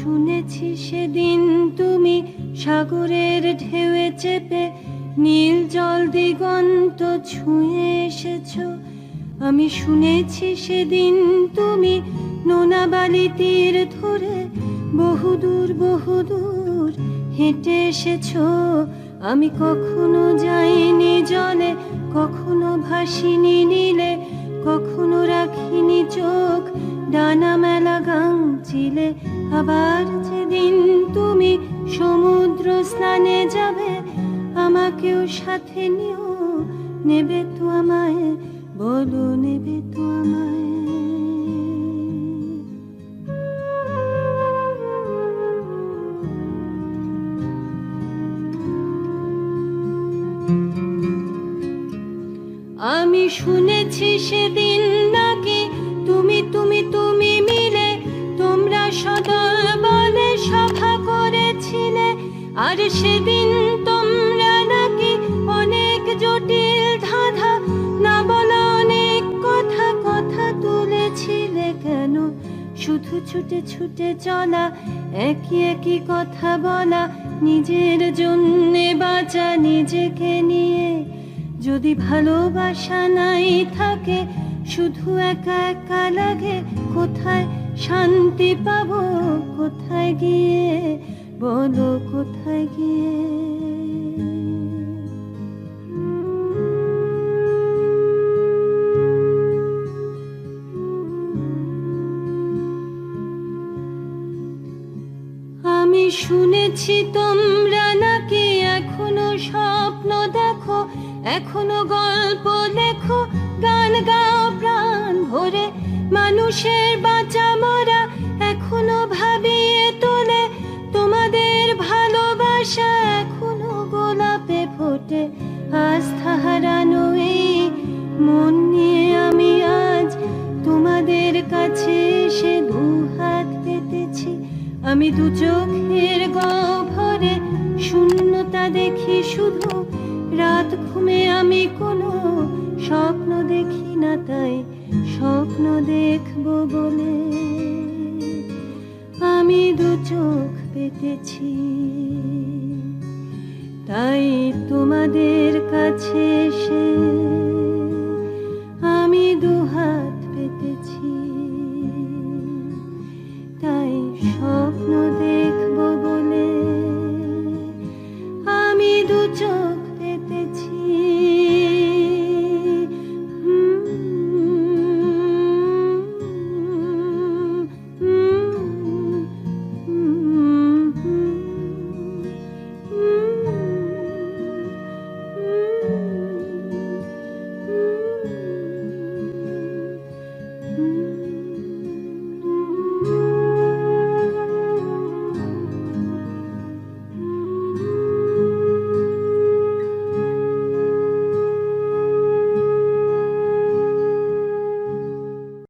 শুনেছি সেদিন তুমি সাগরের ঢেউয়ে চেপে নীল জল দিগন্ত ছুঁয়ে এসেছো। আমি শুনেছি সেদিন তুমি নোনা বালি তীর ধরে বহুদূর বহুদূর হেঁটে এসেছো। আমি কখনো যাইনি জলে, কখনো ভাসিনি নীলে, কখনো রাখিনি চোখ ডানা মেলা গাংচিলে। আবার যেদিন তুমি সমুদ্র স্নানে যাবে, আমাকেও সাথে নিও, নেবে তো আমায়, বলো নেবে তো আমায়। আমি শুনেছি সেদিন নাকি তুমি তুমি তুমি মিলে তোমরা সদল বলে সভা করেছিলে। আর সেদিন তোমরা নাকি অনেক জটিল ধাঁধা না বলা অনেক কথা কথা তুলেছিলে। কেন শুধু ছুটে ছুটে চলা, একই একই কথা বলা, নিজের জন্যে বাঁচা নিজেকে নিয়ে। যদি ভালোবাসা নাই থাকে, শুধু একা একা লাগে, কোথায় শান্তি পাবো, কোথায় গিয়ে, বলো কোথায় গিয়ে। আমি শুনেছি তোমরা নাকি এখনো স্বপ্ন দেখো, এখনো গল্প লেখো, গান গাও প্রাণ ভরে, মানুষের বাঁচা মরা এখনো ভাবিয়ে তোলে। তোমাদের ভালোবাসা এখনো গোলাপে ফোটে। আস্থা হারানো এই মন নিয়ে আমি আজ তোমাদের কাছে এসে দুহাত পেতেছি। আমি দু চোখের গহ্বরে শূন্যতা দেখি শুধু, রাত ঘুমে আমি কোনো স্বপ্ন দেখি না, তাই স্বপ্ন দেখবো বলে আমি দু চোখ পেতেছি। তাই তোমাদের কাছে এসে আমি দুহাত পেতেছি।